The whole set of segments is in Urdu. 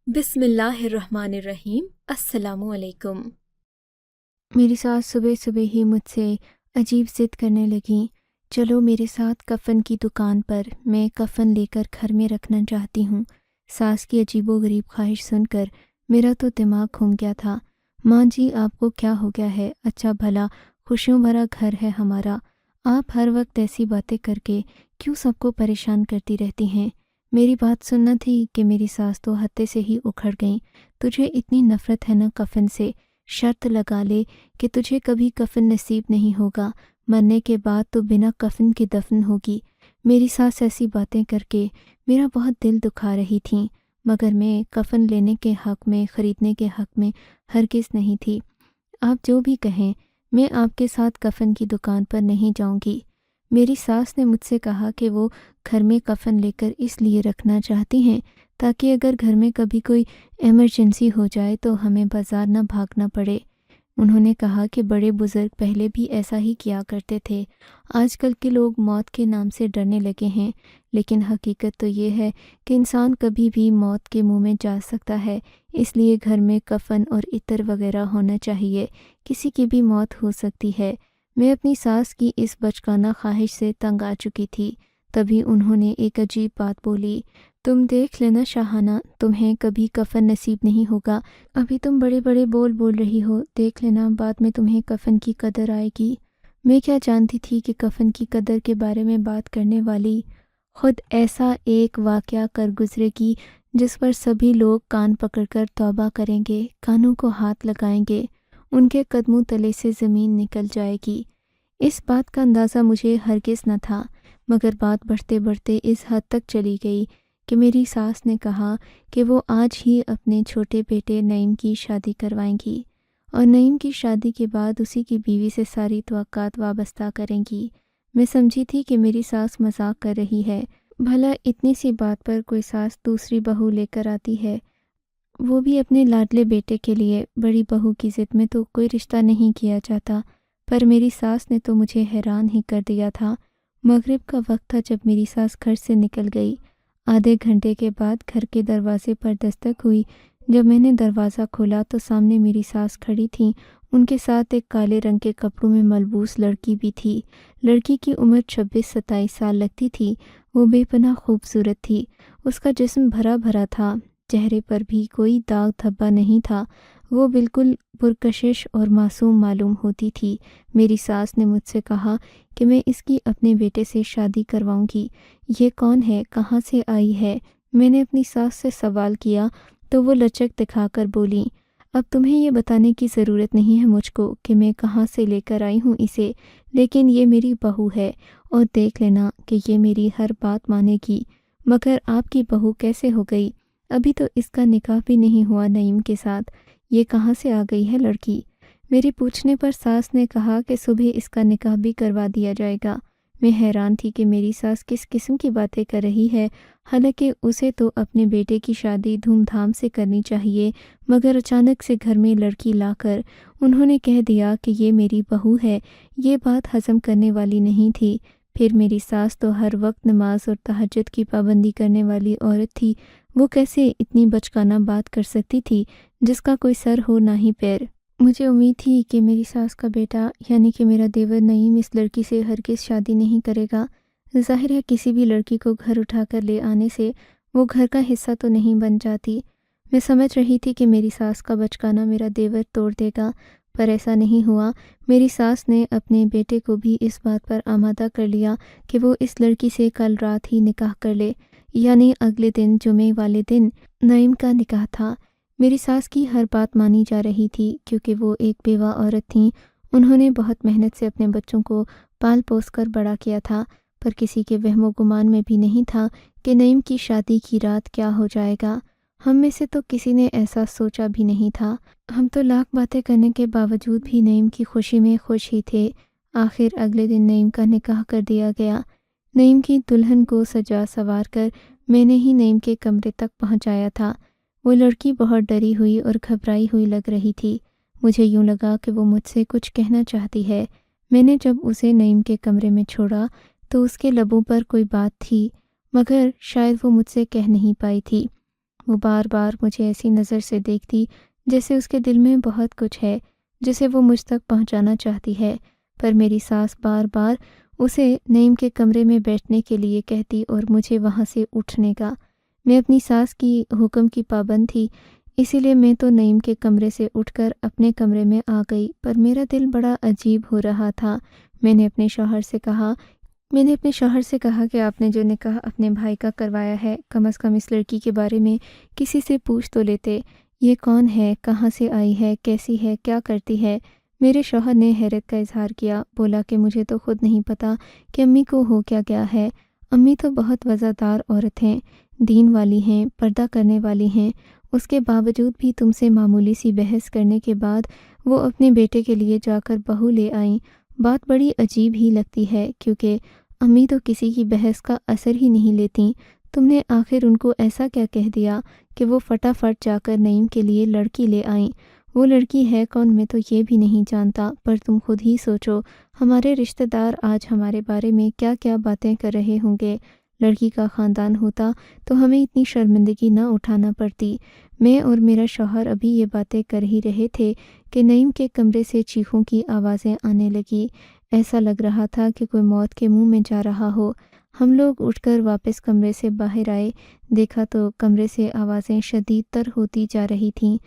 بسم اللہ الرحمن الرحیم۔ السلام علیکم۔ میری ساس صبح صبح ہی مجھ سے عجیب ضد کرنے لگیں، چلو میرے ساتھ کفن کی دکان پر، میں کفن لے کر گھر میں رکھنا چاہتی ہوں۔ ساس کی عجیب و غریب خواہش سن کر میرا تو دماغ گھوم گیا تھا۔ ماں جی آپ کو کیا ہو گیا ہے؟ اچھا بھلا خوشیوں بھرا گھر ہے ہمارا، آپ ہر وقت ایسی باتیں کر کے کیوں سب کو پریشان کرتی رہتی ہیں؟ میری بات سننا تھی کہ میری ساس تو ہتے سے ہی اکھڑ گئیں۔ تجھے اتنی نفرت ہے نا کفن سے؟ شرط لگا لے کہ تجھے کبھی کفن نصیب نہیں ہوگا، مرنے کے بعد تو بنا کفن کے دفن ہوگی۔ میری ساس ایسی باتیں کر کے میرا بہت دل دکھا رہی تھیں، مگر میں کفن لینے کے حق میں، خریدنے کے حق میں ہرگز نہیں تھی۔ آپ جو بھی کہیں، میں آپ کے ساتھ کفن کی دکان پر نہیں جاؤں گی۔ میری ساس نے مجھ سے کہا کہ وہ گھر میں کفن لے کر اس لیے رکھنا چاہتی ہیں تاکہ اگر گھر میں کبھی کوئی ایمرجنسی ہو جائے تو ہمیں بازار نہ بھاگنا پڑے۔ انہوں نے کہا کہ بڑے بزرگ پہلے بھی ایسا ہی کیا کرتے تھے، آج کل کے لوگ موت کے نام سے ڈرنے لگے ہیں، لیکن حقیقت تو یہ ہے کہ انسان کبھی بھی موت کے منہ میں جا سکتا ہے، اس لیے گھر میں کفن اور عطر وغیرہ ہونا چاہیے، کسی کی بھی موت ہو سکتی ہے۔ میں اپنی ساس کی اس بچگانہ خواہش سے تنگ آ چکی تھی، تبھی انہوں نے ایک عجیب بات بولی، تم دیکھ لینا شاہانہ، تمہیں کبھی کفن نصیب نہیں ہوگا، ابھی تم بڑے بڑے بول رہی ہو، دیکھ لینا بعد میں تمہیں کفن کی قدر آئے گی۔ میں کیا جانتی تھی کہ کفن کی قدر کے بارے میں بات کرنے والی خود ایسا ایک واقعہ کر گزرے گی جس پر سبھی لوگ کان پکڑ کر توبہ کریں گے، کانوں کو ہاتھ لگائیں گے، ان کے قدموں تلے سے زمین نکل جائے گی۔ اس بات کا اندازہ مجھے ہرگز نہ تھا، مگر بات بڑھتے بڑھتے اس حد تک چلی گئی کہ میری ساس نے کہا کہ وہ آج ہی اپنے چھوٹے بیٹے نعیم کی شادی کروائیں گی، اور نعیم کی شادی کے بعد اسی کی بیوی سے ساری توقعات وابستہ کریں گی۔ میں سمجھی تھی کہ میری ساس مذاق کر رہی ہے، بھلا اتنی سی بات پر کوئی ساس دوسری بہو لے کر آتی ہے، وہ بھی اپنے لاڈلے بیٹے کے لیے۔ بڑی بہو کی ضد میں تو کوئی رشتہ نہیں کیا جاتا، پر میری ساس نے تو مجھے حیران ہی کر دیا تھا۔ مغرب کا وقت تھا جب میری ساس گھر سے نکل گئی۔ آدھے گھنٹے کے بعد گھر کے دروازے پر دستک ہوئی۔ جب میں نے دروازہ کھولا تو سامنے میری ساس کھڑی تھیں، ان کے ساتھ ایک کالے رنگ کے کپڑوں میں ملبوس لڑکی بھی تھی۔ لڑکی کی عمر 26-27 سال لگتی تھی، وہ بے پناہ خوبصورت تھی، اس کا جسم بھرا بھرا تھا، چہرے پر بھی کوئی داغ دھبا نہیں تھا، وہ بالکل پرکشش اور معصوم معلوم ہوتی تھی۔ میری ساس نے مجھ سے کہا کہ میں اس کی اپنے بیٹے سے شادی کرواؤں گی۔ یہ کون ہے؟ کہاں سے آئی ہے؟ میں نے اپنی ساس سے سوال کیا تو وہ لچک دکھا کر بولیں، اب تمہیں یہ بتانے کی ضرورت نہیں ہے مجھ کو کہ میں کہاں سے لے کر آئی ہوں اسے، لیکن یہ میری بہو ہے اور دیکھ لینا کہ یہ میری ہر بات مانے گی۔ مگر آپ کی بہو کیسے ہو گئی؟ ابھی تو اس کا نکاح بھی نہیں ہوا نعیم کے ساتھ، یہ کہاں سے آ گئی ہے لڑکی؟ میری پوچھنے پر ساس نے کہا کہ صبح اس کا نکاح بھی کروا دیا جائے گا۔ میں حیران تھی کہ میری ساس کس قسم کی باتیں کر رہی ہے، حالانکہ اسے تو اپنے بیٹے کی شادی دھوم دھام سے کرنی چاہیے، مگر اچانک سے گھر میں لڑکی لا کر انہوں نے کہہ دیا کہ یہ میری بہو ہے، یہ بات ہضم کرنے والی نہیں تھی۔ پھر میری ساس تو ہر وقت نماز اور تہجد کی پابندی کرنے والی عورت تھی، وہ کیسے اتنی بچگانہ بات کر سکتی تھی جس کا کوئی سر ہو نہ ہی پیر؟ مجھے امید تھی کہ میری ساس کا بیٹا یعنی کہ میرا دیور نعیم اس لڑکی سے ہرگز شادی نہیں کرے گا۔ ظاہر ہے کسی بھی لڑکی کو گھر اٹھا کر لے آنے سے وہ گھر کا حصہ تو نہیں بن جاتی۔ میں سمجھ رہی تھی کہ میری ساس کا بچگانہ میرا دیور توڑ دے گا، پر ایسا نہیں ہوا۔ میری ساس نے اپنے بیٹے کو بھی اس بات پر آمادہ کر لیا کہ وہ اس لڑکی سے کل رات ہی نکاح کر لے، یعنی اگلے دن جمعے والے دن نعیم کا نکاح تھا۔ میری ساس کی ہر بات مانی جا رہی تھی کیونکہ وہ ایک بیوہ عورت تھیں، انہوں نے بہت محنت سے اپنے بچوں کو پال پوس کر بڑا کیا تھا، پر کسی کے وہم و گمان میں بھی نہیں تھا کہ نعیم کی شادی کی رات کیا ہو جائے گا۔ ہم میں سے تو کسی نے ایسا سوچا بھی نہیں تھا، ہم تو لاکھ باتیں کرنے کے باوجود بھی نعیم کی خوشی میں خوش ہی تھے۔ آخر اگلے دن نعیم کا نکاح کر دیا گیا۔ نعیم کی دلہن کو سجا سنوار کر میں نے ہی نعیم کے کمرے تک پہنچایا تھا۔ وہ لڑکی بہت ڈری ہوئی اور گھبرائی ہوئی لگ رہی تھی، مجھے یوں لگا کہ وہ مجھ سے کچھ کہنا چاہتی ہے۔ میں نے جب اسے نعیم کے کمرے میں چھوڑا تو اس کے لبوں پر کوئی بات تھی، مگر شاید وہ مجھ سے کہہ نہیں پائی تھی۔ وہ بار بار مجھے ایسی نظر سے دیکھتی جیسے اس کے دل میں بہت کچھ ہے جسے وہ مجھ تک پہنچانا چاہتی ہے، پر میری ساس بار بار اسے نعیم کے کمرے میں بیٹھنے کے لیے کہتی اور مجھے وہاں سے اٹھنے کا۔ میں اپنی ساس کی حکم کی پابند تھی، اسی لیے میں تو نعیم کے کمرے سے اٹھ کر اپنے کمرے میں آ گئی، پر میرا دل بڑا عجیب ہو رہا تھا۔ میں نے اپنے شوہر سے کہا کہ آپ نے جو نکاح اپنے بھائی کا کروایا ہے، کم از کم اس لڑکی کے بارے میں کسی سے پوچھ تو لیتے، یہ کون ہے، کہاں سے آئی ہے، کیسی ہے، کیا کرتی ہے۔ میرے شوہر نے حیرت کا اظہار کیا، بولا کہ مجھے تو خود نہیں پتا کہ امی کو ہو کیا گیا ہے۔ امی تو بہت وفادار عورت ہیں، دین والی ہیں، پردہ کرنے والی ہیں، اس کے باوجود بھی تم سے معمولی سی بحث کرنے کے بعد وہ اپنے بیٹے کے لیے جا کر بہو لے آئیں۔ بات بڑی عجیب ہی لگتی ہے، کیونکہ امی تو کسی کی بحث کا اثر ہی نہیں لیتیں۔ تم نے آخر ان کو ایسا کیا کہہ دیا کہ وہ فٹافٹ جا کر نعیم کے لیے لڑکی لے آئیں؟ وہ لڑکی ہے کون میں تو یہ بھی نہیں جانتا، پر تم خود ہی سوچو ہمارے رشتہ دار آج ہمارے بارے میں کیا کیا باتیں کر رہے ہوں گے۔ لڑکی کا خاندان ہوتا تو ہمیں اتنی شرمندگی نہ اٹھانا پڑتی۔ میں اور میرا شوہر ابھی یہ باتیں کر ہی رہے تھے کہ نعیم کے کمرے سے چیخوں کی آوازیں آنے لگی، ایسا لگ رہا تھا کہ کوئی موت کے منہ میں جا رہا ہو۔ ہم لوگ اٹھ کر واپس کمرے سے باہر آئے، دیکھا تو کمرے سے آوازیں شدید تر ہوتی جا رہی تھیں۔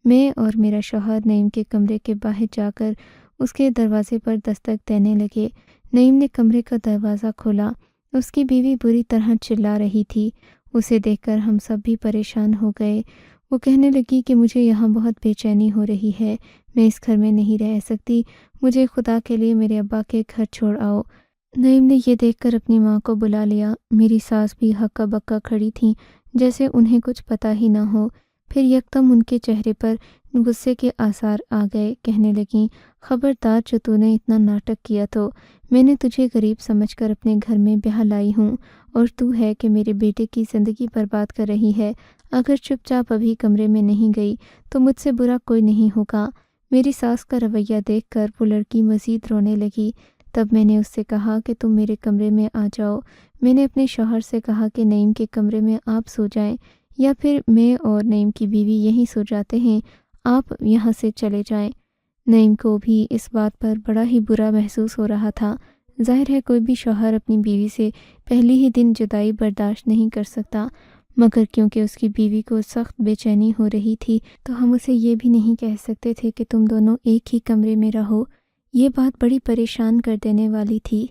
میں اور میرا شوہر نعیم کے کمرے کے باہر جا کر اس کے دروازے پر دستک دینے لگے۔ نعیم نے کمرے کا دروازہ کھولا، اس کی بیوی بری طرح چلا رہی تھی۔ اسے دیکھ کر ہم سب بھی پریشان ہو گئے۔ وہ کہنے لگی کہ مجھے یہاں بہت بے چینی ہو رہی ہے، میں اس گھر میں نہیں رہ سکتی، مجھے خدا کے لیے میرے ابا کے گھر چھوڑ آؤ۔ نعیم نے یہ دیکھ کر اپنی ماں کو بلا لیا۔ میری ساس بھی ہکا بکا کھڑی تھیں جیسے انہیں کچھ پتہ ہی نہ ہو۔ پھر یکدم ان کے چہرے پر غصے کے آثار آ گئے، کہنے لگیں، خبردار جو تو نے اتنا ناٹک کیا تو میں نے تجھے غریب سمجھ کر اپنے گھر میں بیاہ لائی ہوں، اور تو ہے کہ میرے بیٹے کی زندگی برباد کر رہی ہے۔ اگر چپ چاپ ابھی کمرے میں نہیں گئی تو مجھ سے برا کوئی نہیں ہوگا۔ میری ساس کا رویہ دیکھ کر وہ لڑکی مزید رونے لگی۔ تب میں نے اس سے کہا کہ تم میرے کمرے میں آ جاؤ۔ میں نے اپنے شوہر سے کہا کہ نعیم کے کمرے میں آپ سو جائیں، یا پھر میں اور نعیم کی بیوی یہیں سو جاتے ہیں، آپ یہاں سے چلے جائیں۔ نعیم کو بھی اس بات پر بڑا ہی برا محسوس ہو رہا تھا۔ ظاہر ہے کوئی بھی شوہر اپنی بیوی سے پہلی ہی دن جدائی برداشت نہیں کر سکتا، مگر کیونکہ اس کی بیوی کو سخت بے چینی ہو رہی تھی تو ہم اسے یہ بھی نہیں کہہ سکتے تھے کہ تم دونوں ایک ہی کمرے میں رہو۔ یہ بات بڑی پریشان کر دینے والی تھی۔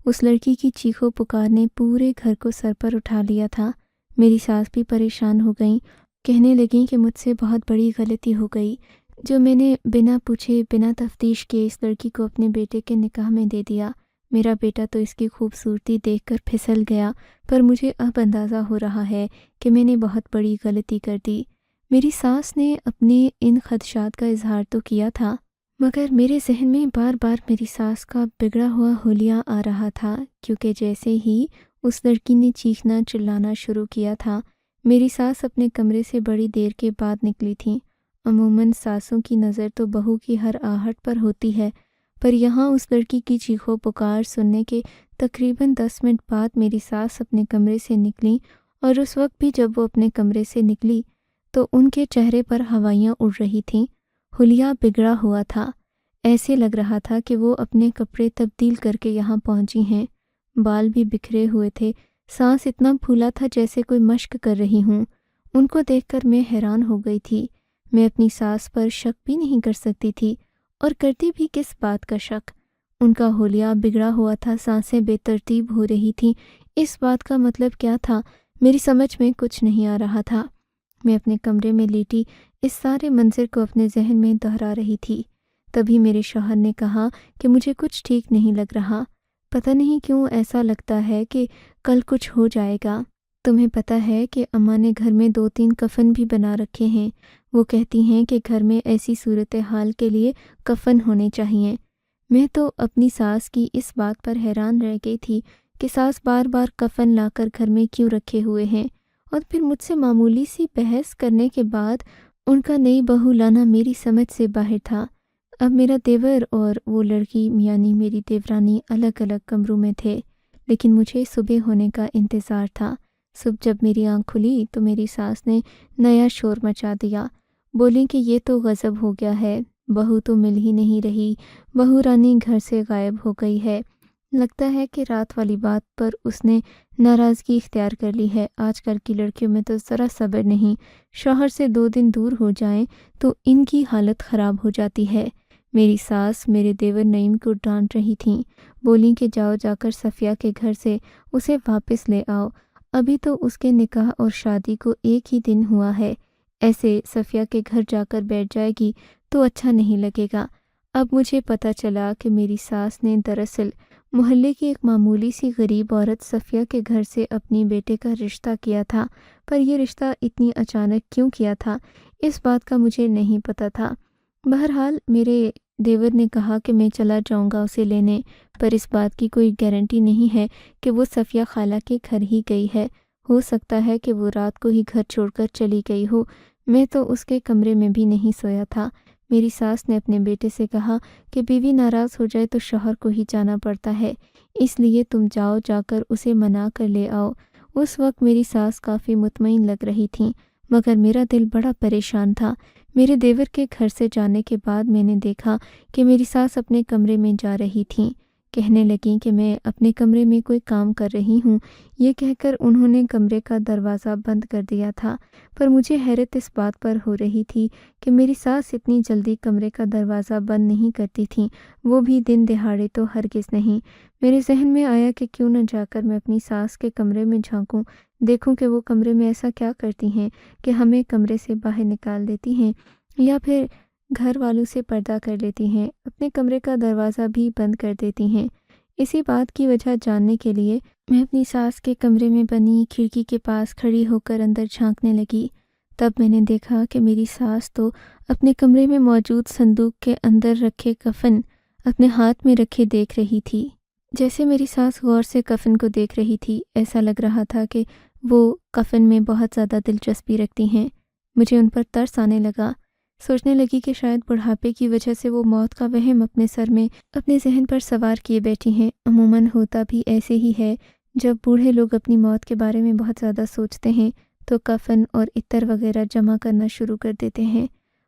اس لڑکی کی چیخو پکار نے پورے گھر کو سر پر اٹھا لیا تھا۔ میری ساس بھی پریشان ہو گئیں، کہنے لگیں کہ مجھ سے بہت بڑی غلطی ہو گئی جو میں نے بنا پوچھے بنا تفتیش کیے اس لڑکی کو اپنے بیٹے کے نکاح میں دے دیا۔ میرا بیٹا تو اس کی خوبصورتی دیکھ کر پھسل گیا، پر مجھے اب اندازہ ہو رہا ہے کہ میں نے بہت بڑی غلطی کر دی۔ میری ساس نے اپنے ان خدشات کا اظہار تو کیا تھا، مگر میرے ذہن میں بار بار میری ساس کا بگڑا ہوا حلیہ آ رہا تھا، کیونکہ جیسے ہی اس لڑکی نے چیخنا چلانا شروع کیا تھا، میری ساس اپنے کمرے سے بڑی دیر کے بعد نکلی تھیں۔ عموماً ساسوں کی نظر تو بہو کی ہر آہٹ پر ہوتی ہے، پر یہاں اس لڑکی کی چیخو پکار سننے کے تقریباً 10 منٹ بعد میری ساس اپنے کمرے سے نکلیں، اور اس وقت بھی جب وہ اپنے کمرے سے نکلی تو ان کے چہرے پر ہوائیاں اڑ رہی تھیں۔ حلیہ بگڑا ہوا تھا، ایسے لگ رہا تھا کہ وہ اپنے کپڑے تبدیل کر کے یہاں پہنچی ہیں۔ بال بھی بکھرے ہوئے تھے، سانس اتنا پھولا تھا جیسے کوئی مشق کر رہی ہوں۔ ان کو دیکھ کر میں حیران ہو گئی تھی۔ میں اپنی ساس پر شک بھی نہیں کر سکتی تھی، اور کرتی بھی کس بات کا شک؟ ان کا حلیہ بگڑا ہوا تھا، سانسیں بے ترتیب ہو رہی تھیں، اس بات کا مطلب کیا تھا؟ میری سمجھ میں کچھ نہیں آ رہا تھا۔ میں اپنے کمرے میں لیٹی اس سارے منظر کو اپنے ذہن میں دہرا رہی تھی۔ تبھی میرے شوہر نے کہا کہ مجھے کچھ ٹھیک نہیں لگ رہا، پتہ نہیں کیوں ایسا لگتا ہے کہ کل کچھ ہو جائے گا۔ تمہیں پتہ ہے کہ اماں نے گھر میں 2-3 کفن بھی بنا رکھے ہیں، وہ کہتی ہیں کہ گھر میں ایسی صورتحال کے لیے کفن ہونے چاہیے۔ میں تو اپنی ساس کی اس بات پر حیران رہ گئی تھی کہ ساس بار بار کفن لا کر گھر میں کیوں رکھے ہوئے ہیں، اور پھر مجھ سے معمولی سی بحث کرنے کے بعد ان کا نئی بہو لانا میری سمجھ سے باہر تھا۔ اب میرا دیور اور وہ لڑکی یعنی میری دیورانی الگ الگ کمروں میں تھے، لیکن مجھے صبح ہونے کا انتظار تھا۔ صبح جب میری آنکھ کھلی تو میری ساس نے نیا شور مچا دیا۔ بولی کہ یہ تو غضب ہو گیا ہے، بہو تو مل ہی نہیں رہی، بہو رانی گھر سے غائب ہو گئی ہے۔ لگتا ہے کہ رات والی بات پر اس نے ناراضگی اختیار کر لی ہے۔ آج کل کی لڑکیوں میں تو ذرا صبر نہیں، شوہر سے 2 دن دور ہو جائیں تو ان کی حالت خراب ہو جاتی ہے۔ میری ساس میرے دیور نعیم کو ڈانٹ رہی تھیں، بولیں کہ جاؤ جا کر صفیہ کے گھر سے اسے واپس لے آؤ، ابھی تو اس کے نکاح اور شادی کو 1 ہی دن ہوا ہے، ایسے صفیہ کے گھر جا کر بیٹھ جائے گی تو اچھا نہیں لگے گا۔ اب مجھے پتہ چلا کہ میری ساس نے دراصل محلے کی ایک معمولی سی غریب عورت صفیہ کے گھر سے اپنی بیٹے کا رشتہ کیا تھا، پر یہ رشتہ اتنی اچانک کیوں کیا تھا اس بات کا مجھے نہیں پتہ تھا۔ بہرحال میرے دیور نے کہا کہ میں چلا جاؤں گا اسے لینے، پر اس بات کی کوئی گارنٹی نہیں ہے کہ وہ صفیہ خالہ کے گھر ہی گئی ہے، ہو سکتا ہے کہ وہ رات کو ہی گھر چھوڑ کر چلی گئی ہو۔ میں تو اس کے کمرے میں بھی نہیں سویا تھا۔ میری ساس نے اپنے بیٹے سے کہا کہ بیوی ناراض ہو جائے تو شوہر کو ہی جانا پڑتا ہے، اس لیے تم جاؤ، جا کر اسے منا کر لے آؤ۔ اس وقت میری ساس کافی مطمئن لگ رہی تھیں، مگر میرا دل بڑا پریشان تھا۔ میرے دیور کے گھر سے جانے کے بعد میں نے دیکھا کہ میری ساس اپنے کمرے میں جا رہی تھیں، کہنے لگیں کہ میں اپنے کمرے میں کوئی کام کر رہی ہوں۔ یہ کہہ کر انہوں نے کمرے کا دروازہ بند کر دیا تھا، پر مجھے حیرت اس بات پر ہو رہی تھی کہ میری ساس اتنی جلدی کمرے کا دروازہ بند نہیں کرتی تھیں، وہ بھی دن دہاڑے تو ہرگز نہیں۔ میرے ذہن میں آیا کہ کیوں نہ جا کر میں اپنی ساس کے کمرے میں جھانکوں، دیکھوں کہ وہ کمرے میں ایسا کیا کرتی ہیں کہ ہمیں کمرے سے باہر نکال دیتی ہیں، یا پھر گھر والوں سے پردہ کر لیتی ہیں، اپنے کمرے کا دروازہ بھی بند کر دیتی ہیں۔ اسی بات کی وجہ جاننے کے لیے میں اپنی ساس کے کمرے میں بنی کھڑکی کے پاس کھڑی ہو کر اندر جھانکنے لگی۔ تب میں نے دیکھا کہ میری ساس تو اپنے کمرے میں موجود صندوق کے اندر رکھے کفن اپنے ہاتھ میں رکھے دیکھ رہی تھی۔ جیسے میری ساس غور سے کفن کو دیکھ رہی تھی، ایسا لگ رہا تھا کہ وہ کفن میں بہت زیادہ دلچسپی رکھتی ہیں۔ مجھے ان پر ترس آنے لگا، سوچنے لگی کہ شاید بڑھاپے کی وجہ سے وہ موت کا وہم اپنے سر میں، اپنے ذہن پر سوار کیے بیٹھی ہیں۔ عموماً ہوتا بھی ایسے ہی ہے، جب بوڑھے لوگ اپنی موت کے بارے میں بہت زیادہ سوچتے ہیں تو کفن اور عطر وغیرہ جمع کرنا شروع کر دیتے ہیں،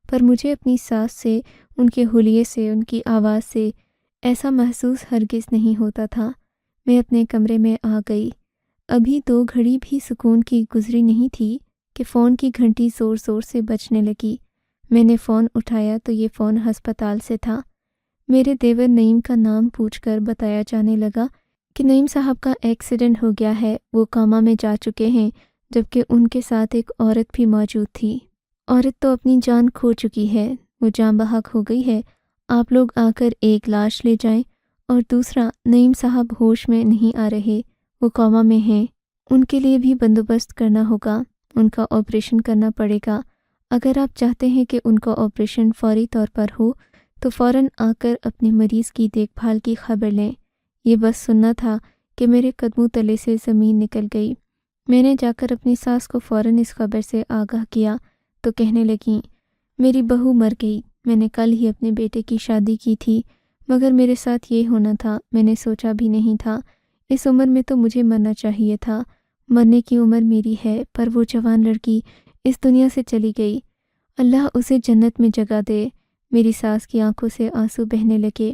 پر مجھے اپنی ساس سے، ان کے حلیے سے، ان کی آواز سے ایسا محسوس ہرگز نہیں ہوتا تھا۔ میں اپنے کمرے میں آ گئی۔ ابھی 2 گھڑی بھی سکون کی گزری نہیں تھی کہ فون کی گھنٹی زور زور سے بجنے لگی۔ میں نے فون اٹھایا تو یہ فون ہسپتال سے تھا۔ میرے دیور نعیم کا نام پوچھ کر بتایا جانے لگا کہ نعیم صاحب کا ایکسیڈنٹ ہو گیا ہے، وہ کوما میں جا چکے ہیں، جبکہ ان کے ساتھ ایک عورت بھی موجود تھی۔ عورت تو اپنی جان کھو چکی ہے، وہ جاں بحق ہو گئی ہے۔ آپ لوگ آ کر ایک لاش لے جائیں، اور دوسرا نعیم صاحب ہوش میں نہیں آ رہے، وہ کوما میں ہیں، ان کے لیے بھی بندوبست کرنا ہوگا، ان کا آپریشن کرنا پڑے گا۔ اگر آپ چاہتے ہیں کہ ان کا آپریشن فوری طور پر ہو تو فوراً آ کر اپنے مریض کی دیکھ بھال کی خبر لیں۔ یہ بس سننا تھا کہ میرے قدموں تلے سے زمین نکل گئی۔ میں نے جا کر اپنی ساس کو فوراً اس خبر سے آگاہ کیا تو کہنے لگیں، میری بہو مر گئی، میں نے کل ہی اپنے بیٹے کی شادی کی تھی، مگر میرے ساتھ یہ ہونا تھا میں نے سوچا بھی نہیں تھا۔ اس عمر میں تو مجھے مرنا چاہیے تھا، مرنے کی عمر میری ہے، پر وہ جوان لڑکی اس دنیا سے چلی گئی، اللہ اسے جنت میں جگہ دے۔ میری ساس کی آنکھوں سے آنسو بہنے لگے۔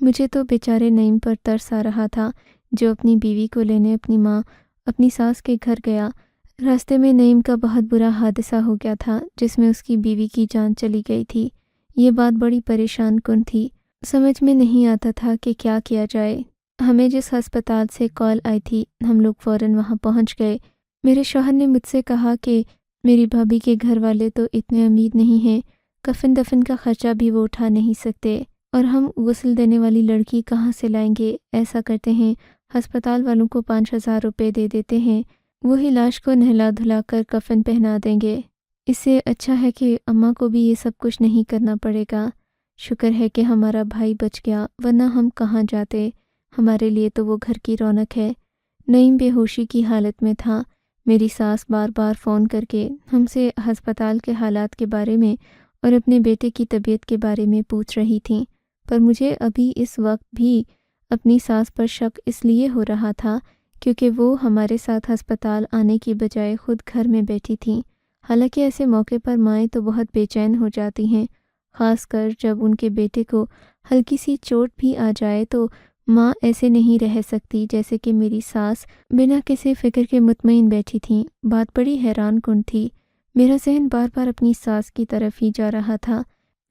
مجھے تو بیچارے نعیم پر ترس آ رہا تھا، جو اپنی بیوی کو لینے اپنی ساس کے گھر گیا۔ راستے میں نعیم کا بہت برا حادثہ ہو گیا تھا، جس میں اس کی بیوی کی جان چلی گئی تھی۔ یہ بات بڑی پریشان کن تھی، سمجھ میں نہیں آتا تھا کہ کیا کیا جائے۔ ہمیں جس ہسپتال سے کال آئی تھی، ہم لوگ فوراً وہاں پہنچ گئے۔ میرے شوہر نے مجھ سے کہا کہ میری بھابھی کے گھر والے تو اتنے امیر نہیں ہیں، کفن دفن کا خرچہ بھی وہ اٹھا نہیں سکتے، اور ہم غسل دینے والی لڑکی کہاں سے لائیں گے؟ ایسا کرتے ہیں، ہسپتال والوں کو 5,000 روپے دے دیتے ہیں، وہی لاش کو نہلا دھلا کر کفن پہنا دیں گے۔ اس سے اچھا ہے کہ اماں کو بھی یہ سب کچھ نہیں کرنا پڑے گا۔ شکر ہے کہ ہمارا بھائی بچ گیا، ورنہ ہم کہاں جاتے، ہمارے لیے تو وہ گھر کی رونق ہے۔ نعیم بے ہوشی کی حالت میں تھا۔ میری ساس بار بار فون کر کے ہم سے ہسپتال کے حالات کے بارے میں اور اپنے بیٹے کی طبیعت کے بارے میں پوچھ رہی تھیں، پر مجھے ابھی اس وقت بھی اپنی ساس پر شک اس لیے ہو رہا تھا کیونکہ وہ ہمارے ساتھ ہسپتال آنے کی بجائے خود گھر میں بیٹھی تھیں۔ حالانکہ ایسے موقع پر مائیں تو بہت بے چین ہو جاتی ہیں، خاص کر جب ان کے بیٹے کو ہلکی سی چوٹ بھی آ جائے تو ماں ایسے نہیں رہ سکتی جیسے کہ میری ساس بنا کسی فکر کے مطمئن بیٹھی تھیں۔ بات بڑی حیران کن تھی۔ میرا ذہن بار بار اپنی ساس کی طرف ہی جا رہا تھا،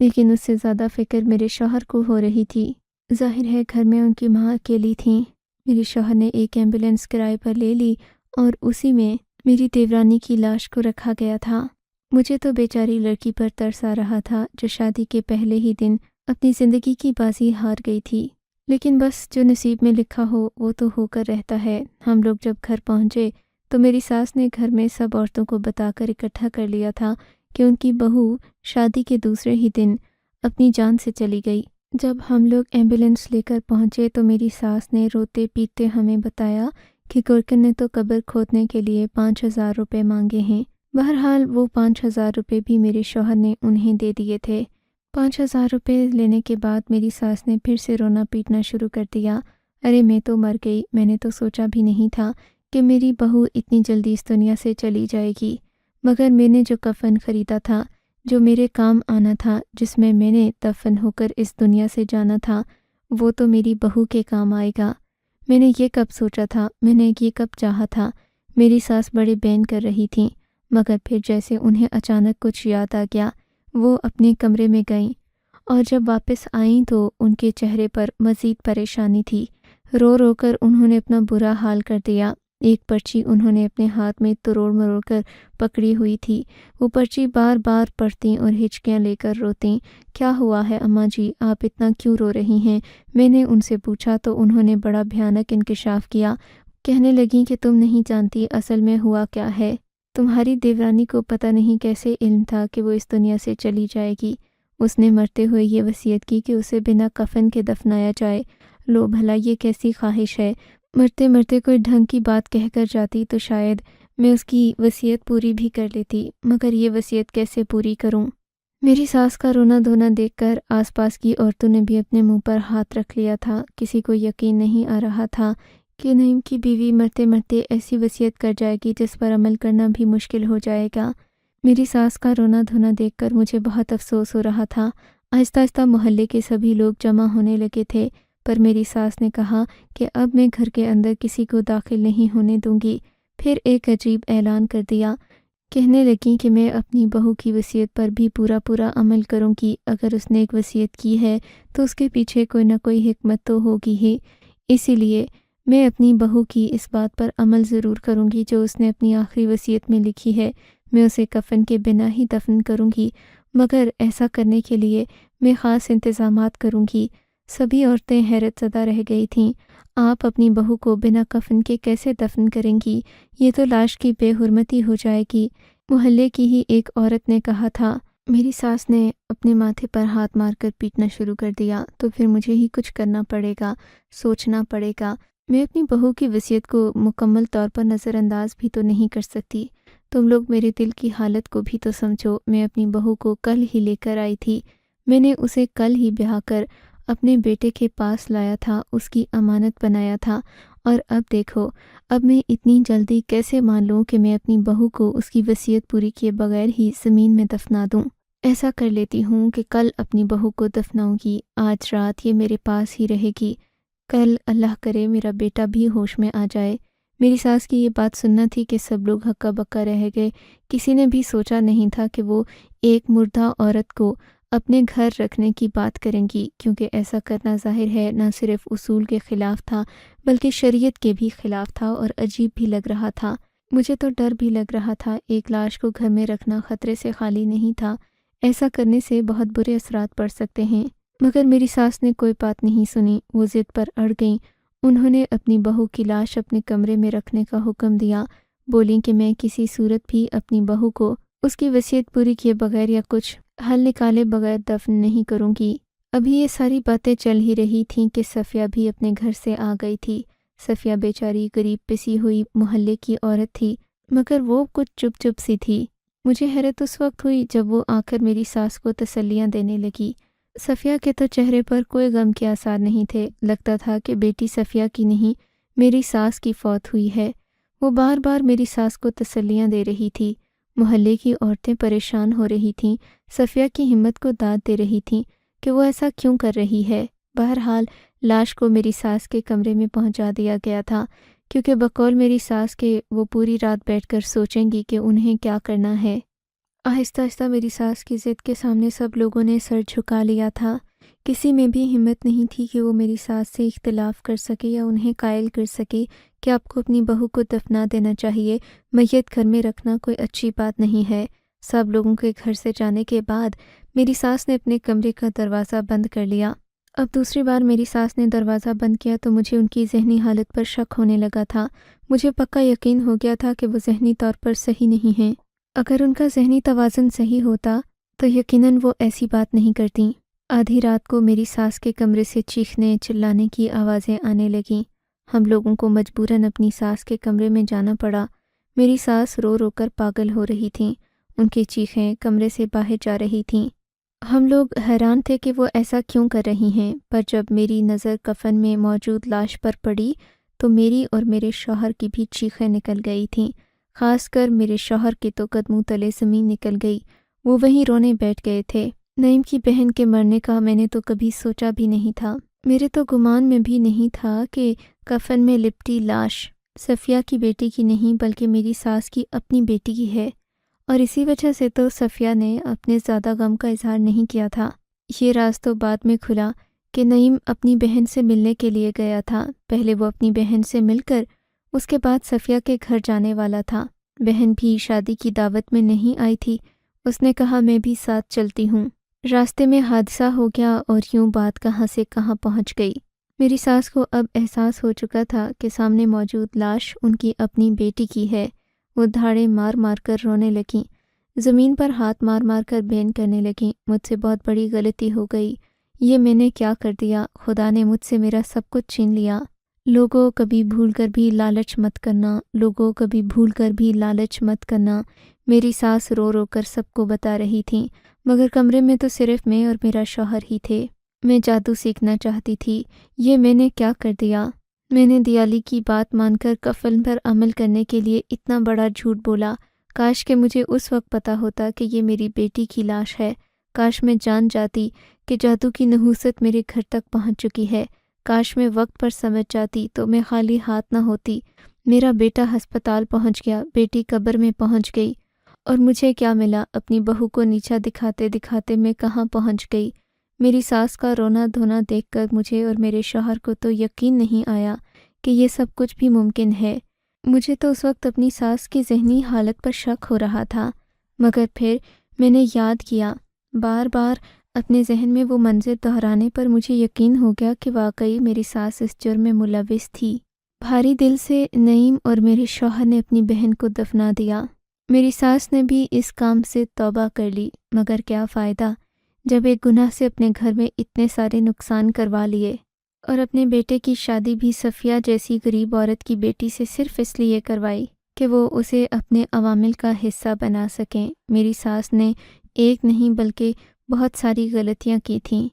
لیکن اس سے زیادہ فکر میرے شوہر کو ہو رہی تھی۔ ظاہر ہے گھر میں ان کی ماں اکیلی تھیں۔ میرے شوہر نے ایک ایمبولینس کرائے پر لے لی اور اسی میں میری دیورانی کی لاش کو رکھا گیا تھا۔ مجھے تو بیچاری لڑکی پر ترس آ رہا تھا جو شادی کے پہلے ہی دن اپنی زندگی کی بازی ہار گئی تھی۔ لیکن بس جو نصیب میں لکھا ہو وہ تو ہو کر رہتا ہے۔ ہم لوگ جب گھر پہنچے تو میری ساس نے گھر میں سب عورتوں کو بتا کر اکٹھا کر لیا تھا کہ ان کی بہو شادی کے دوسرے ہی دن اپنی جان سے چلی گئی۔ جب ہم لوگ ایمبولینس لے کر پہنچے تو میری ساس نے روتے پیٹتے ہمیں بتایا کہ گورکن نے تو قبر کھودنے کے لیے 5,000 روپے مانگے ہیں۔ بہرحال وہ 5,000 روپے بھی میرے شوہر نے انہیں دے دیے تھے۔ 5,000 روپے لینے کے بعد میری ساس نے پھر سے رونا پیٹنا شروع کر دیا۔ ارے میں تو مر گئی، میں نے تو سوچا بھی نہیں تھا کہ میری بہو اتنی جلدی اس دنیا سے چلی جائے گی، مگر میں نے جو کفن خریدا تھا، جو میرے کام آنا تھا، جس میں میں نے دفن ہو کر اس دنیا سے جانا تھا، وہ تو میری بہو کے کام آئے گا۔ میں نے یہ کب سوچا تھا، میں نے یہ کب چاہا تھا۔ میری ساس بڑے بین کر رہی تھیں، مگر پھر جیسے انہیں اچانک کچھ یاد آ گیا، وہ اپنے کمرے میں گئیں اور جب واپس آئیں تو ان کے چہرے پر مزید پریشانی تھی۔ رو رو کر انہوں نے اپنا برا حال کر دیا۔ ایک پرچی انہوں نے اپنے ہاتھ میں تروڑ مروڑ کر پکڑی ہوئی تھی۔ وہ پرچی بار بار پڑھتیں اور ہچکیاں لے کر روتیں۔ کیا ہوا ہے اماں جی، آپ اتنا کیوں رو رہی ہیں؟ میں نے ان سے پوچھا تو انہوں نے بڑا بھیانک انکشاف کیا۔ کہنے لگیں کہ تم نہیں جانتی اصل میں ہوا کیا ہے۔ تمہاری دیورانی کو پتہ نہیں کیسے علم تھا کہ وہ اس دنیا سے چلی جائے گی۔ اس نے مرتے ہوئے یہ وصیت کی کہ اسے بنا کفن کے دفنایا جائے۔ لو بھلا یہ کیسی خواہش ہے؟ مرتے مرتے کوئی ڈھنگ کی بات کہہ کر جاتی تو شاید میں اس کی وصیت پوری بھی کر لیتی، مگر یہ وصیت کیسے پوری کروں؟ میری ساس کا رونا دھونا دیکھ کر آس پاس کی عورتوں نے بھی اپنے منہ پر ہاتھ رکھ لیا تھا۔ کسی کو یقین نہیں آ رہا تھا کہ نعیم کی بیوی مرتے مرتے ایسی وصیت کر جائے گی جس پر عمل کرنا بھی مشکل ہو جائے گا۔ میری ساس کا رونا دھونا دیکھ کر مجھے بہت افسوس ہو رہا تھا۔ آہستہ آہستہ محلے کے سبھی لوگ جمع ہونے لگے تھے، پر میری ساس نے کہا کہ اب میں گھر کے اندر کسی کو داخل نہیں ہونے دوں گی۔ پھر ایک عجیب اعلان کر دیا۔ کہنے لگیں کہ میں اپنی بہو کی وصیت پر بھی پورا عمل کروں گی۔ اگر اس نے ایک وصیت کی ہے تو اس کے پیچھے کوئی نہ کوئی حکمت تو ہوگی ہی، اسی لیے میں اپنی بہو کی اس بات پر عمل ضرور کروں گی جو اس نے اپنی آخری وصیت میں لکھی ہے۔ میں اسے کفن کے بنا ہی دفن کروں گی، مگر ایسا کرنے کے لیے میں خاص انتظامات کروں گی۔ سبھی عورتیں حیرت زدہ رہ گئی تھیں۔ آپ اپنی بہو کو بنا کفن کے کیسے دفن کریں گی؟ یہ تو لاش کی بے حرمتی ہو جائے گی۔ محلے کی ہی ایک عورت نے کہا تھا۔ میری ساس نے اپنے ماتھے پر ہاتھ مار کر پیٹنا شروع کر دیا۔ تو پھر مجھے ہی کچھ کرنا پڑے گا، سوچنا پڑے گا۔ میں اپنی بہو کی وصیت کو مکمل طور پر نظر انداز بھی تو نہیں کر سکتی۔ تم لوگ میرے دل کی حالت کو بھی تو سمجھو۔ میں اپنی بہو کو کل ہی لے کر آئی تھی۔ میں نے اسے کل ہی بیاہ کر اپنے بیٹے کے پاس لایا تھا، اس کی امانت بنایا تھا، اور اب دیکھو، اب میں اتنی جلدی کیسے مان لوں کہ میں اپنی بہو کو اس کی وصیت پوری کیے بغیر ہی زمین میں دفنا دوں؟ ایسا کر لیتی ہوں کہ کل اپنی بہو کو دفناؤں گی۔ آج رات یہ میرے پاس ہی رہے گی، کل اللہ کرے میرا بیٹا بھی ہوش میں آ جائے۔ میری ساس کی یہ بات سننا تھی کہ سب لوگ ہکا بکا رہ گئے۔ کسی نے بھی سوچا نہیں تھا کہ وہ ایک مردہ عورت کو اپنے گھر رکھنے کی بات کریں گی، کیونکہ ایسا کرنا ظاہر ہے نہ صرف اصول کے خلاف تھا بلکہ شریعت کے بھی خلاف تھا اور عجیب بھی لگ رہا تھا۔ مجھے تو ڈر بھی لگ رہا تھا۔ ایک لاش کو گھر میں رکھنا خطرے سے خالی نہیں تھا۔ ایسا کرنے سے بہت برے اثرات پڑ سکتے ہیں، مگر میری ساس نے کوئی بات نہیں سنی۔ وہ ضد پر اڑ گئیں۔ انہوں نے اپنی بہو کی لاش اپنے کمرے میں رکھنے کا حکم دیا۔ بولیں کہ میں کسی صورت بھی اپنی بہو کو اس کی وصیت پوری کیے بغیر یا کچھ حل نکالے بغیر دفن نہیں کروں گی۔ ابھی یہ ساری باتیں چل ہی رہی تھیں کہ صفیہ بھی اپنے گھر سے آ گئی تھی۔ صفیہ بیچاری غریب پسی ہوئی محلے کی عورت تھی، مگر وہ کچھ چپ چپ سی تھی۔ مجھے حیرت اس وقت ہوئی جب وہ آ کر میری ساس کو تسلیاں دینے لگی۔ صفیہ کے تو چہرے پر کوئی غم کے آثار نہیں تھے۔ لگتا تھا کہ بیٹی صفیہ کی نہیں، میری ساس کی فوت ہوئی ہے۔ وہ بار بار میری ساس کو تسلیاں دے رہی تھی۔ محلے کی عورتیں پریشان ہو رہی تھیں، صفیہ کی ہمت کو داد دے رہی تھیں کہ وہ ایسا کیوں کر رہی ہے۔ بہرحال لاش کو میری ساس کے کمرے میں پہنچا دیا گیا تھا، کیونکہ بقول میری ساس کے وہ پوری رات بیٹھ کر سوچیں گی کہ انہیں کیا کرنا ہے۔ آہستہ آہستہ میری ساس کی ضد کے سامنے سب لوگوں نے سر جھکا لیا تھا۔ کسی میں بھی ہمت نہیں تھی کہ وہ میری ساس سے اختلاف کر سکے یا انہیں قائل کر سکے کہ آپ کو اپنی بہو کو دفنا دینا چاہیے، میت گھر میں رکھنا کوئی اچھی بات نہیں ہے۔ سب لوگوں کے گھر سے جانے کے بعد میری ساس نے اپنے کمرے کا دروازہ بند کر لیا۔ اب دوسری بار میری ساس نے دروازہ بند کیا تو مجھے ان کی ذہنی حالت پر شک ہونے لگا تھا۔ مجھے پکا یقین ہو گیا تھا کہ وہ ذہنی طور پر صحیح نہیں ہیں۔ اگر ان کا ذہنی توازن صحیح ہوتا تو یقیناً وہ ایسی بات نہیں کرتیں۔ آدھی رات کو میری ساس کے کمرے سے چیخنے چلانے کی آوازیں آنے لگیں۔ ہم لوگوں کو مجبوراً اپنی ساس کے کمرے میں جانا پڑا۔ میری ساس رو رو کر پاگل ہو رہی تھیں، ان کی چیخیں کمرے سے باہر جا رہی تھیں۔ ہم لوگ حیران تھے کہ وہ ایسا کیوں کر رہی ہیں، پر جب میری نظر کفن میں موجود لاش پر پڑی تو میری اور میرے شوہر کی بھی چیخیں نکل گئی تھیں۔ خاص کر میرے شوہر کے تو قدموں تلے زمین نکل گئی، وہ وہیں رونے بیٹھ گئے تھے۔ نعیم کی بہن کے مرنے کا میں نے تو کبھی سوچا بھی نہیں تھا۔ میرے تو گمان میں بھی نہیں تھا کہ کفن میں لپٹی لاش صفیہ کی بیٹی کی نہیں بلکہ میری ساس کی اپنی بیٹی کی ہے، اور اسی وجہ سے تو صفیہ نے اپنے زیادہ غم کا اظہار نہیں کیا تھا۔ یہ راز تو بعد میں کھلا کہ نعیم اپنی بہن سے ملنے کے لیے گیا تھا۔ پہلے وہ اپنی بہن سے مل کر اس کے بعد صفیہ کے گھر جانے والا تھا۔ بہن بھی شادی کی دعوت میں نہیں آئی تھی، اس نے کہا میں بھی ساتھ چلتی ہوں۔ راستے میں حادثہ ہو گیا اور یوں بات کہاں سے کہاں پہنچ گئی۔ میری ساس کو اب احساس ہو چکا تھا کہ سامنے موجود لاش ان کی اپنی بیٹی کی ہے۔ وہ دھاڑے مار مار کر رونے لگیں، زمین پر ہاتھ مار مار کر بین کرنے لگیں۔ مجھ سے بہت بڑی غلطی ہو گئی، یہ میں نے کیا کر دیا؟ خدا نے مجھ سے میرا سب کچھ چھین لیا۔ لوگوں کبھی بھول کر بھی لالچ مت کرنا، لوگوں کبھی بھول کر بھی لالچ مت کرنا، میری ساس رو رو کر سب کو بتا رہی تھیں، مگر کمرے میں تو صرف میں اور میرا شوہر ہی تھے۔ میں جادو سیکھنا چاہتی تھی، یہ میں نے کیا کر دیا؟ میں نے دیالی کی بات مان کر کفن پر عمل کرنے کے لیے اتنا بڑا جھوٹ بولا۔ کاش کہ مجھے اس وقت پتا ہوتا کہ یہ میری بیٹی کی لاش ہے۔ کاش میں جان جاتی کہ جادو کی نحوست میرے گھر تک پہنچ چکی ہے۔ کاش میں وقت پر سمجھ جاتی تو میں خالی ہاتھ نہ ہوتی۔ میرا بیٹا ہسپتال پہنچ گیا، بیٹی قبر میں پہنچ گئی، اور مجھے کیا ملا؟ اپنی بہو کو نیچا دکھاتے دکھاتے میں کہاں پہنچ گئی۔ میری ساس کا رونا دھونا دیکھ کر مجھے اور میرے شوہر کو تو یقین نہیں آیا کہ یہ سب کچھ بھی ممکن ہے۔ مجھے تو اس وقت اپنی ساس کی ذہنی حالت پر شک ہو رہا تھا، مگر پھر میں نے یاد کیا، بار بار اپنے ذہن میں وہ منظر دہرانے پر مجھے یقین ہو گیا کہ واقعی میری ساس اس جرم میں ملوث تھی۔ بھاری دل سے نعیم اور میرے شوہر نے اپنی بہن کو دفنا دیا۔ میری ساس نے بھی اس کام سے توبہ کر لی، مگر کیا فائدہ جب ایک گناہ سے اپنے گھر میں اتنے سارے نقصان کروا لیے، اور اپنے بیٹے کی شادی بھی صفیہ جیسی غریب عورت کی بیٹی سے صرف اس لیے کروائی کہ وہ اسے اپنے عوامل کا حصہ بنا سکیں۔ میری ساس نے ایک نہیں بلکہ بہت ساری غلطیاں کی تھیں،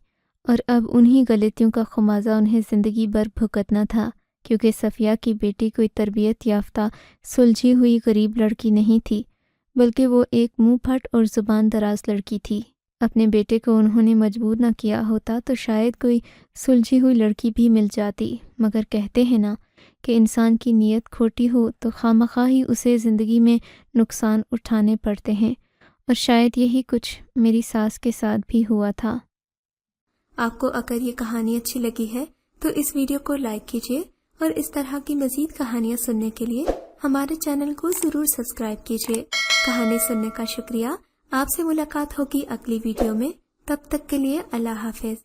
اور اب انہی غلطیوں کا خمیازہ انہیں زندگی بھر بھگتنا تھا، کیونکہ صفیہ کی بیٹی کوئی تربیت یافتہ سلجھی ہوئی غریب لڑکی نہیں تھی، بلکہ وہ ایک منہ پھٹ اور زبان دراز لڑکی تھی۔ اپنے بیٹے کو انہوں نے مجبور نہ کیا ہوتا تو شاید کوئی سلجھی ہوئی لڑکی بھی مل جاتی، مگر کہتے ہیں نا کہ انسان کی نیت کھوٹی ہو تو خواہ ہی اسے زندگی میں نقصان اٹھانے پڑتے ہیں، اور شاید یہی کچھ میری ساس کے ساتھ بھی ہوا تھا۔ آپ کو اگر یہ کہانی اچھی لگی ہے تو اس ویڈیو کو لائک کیجیے، اور اس طرح کی مزید کہانیاں سننے کے لیے ہمارے چینل کو ضرور سبسکرائب کیجیے۔ کہانی سننے کا شکریہ۔ آپ سے ملاقات ہوگی اگلی ویڈیو میں، تب تک کے لیے اللہ حافظ۔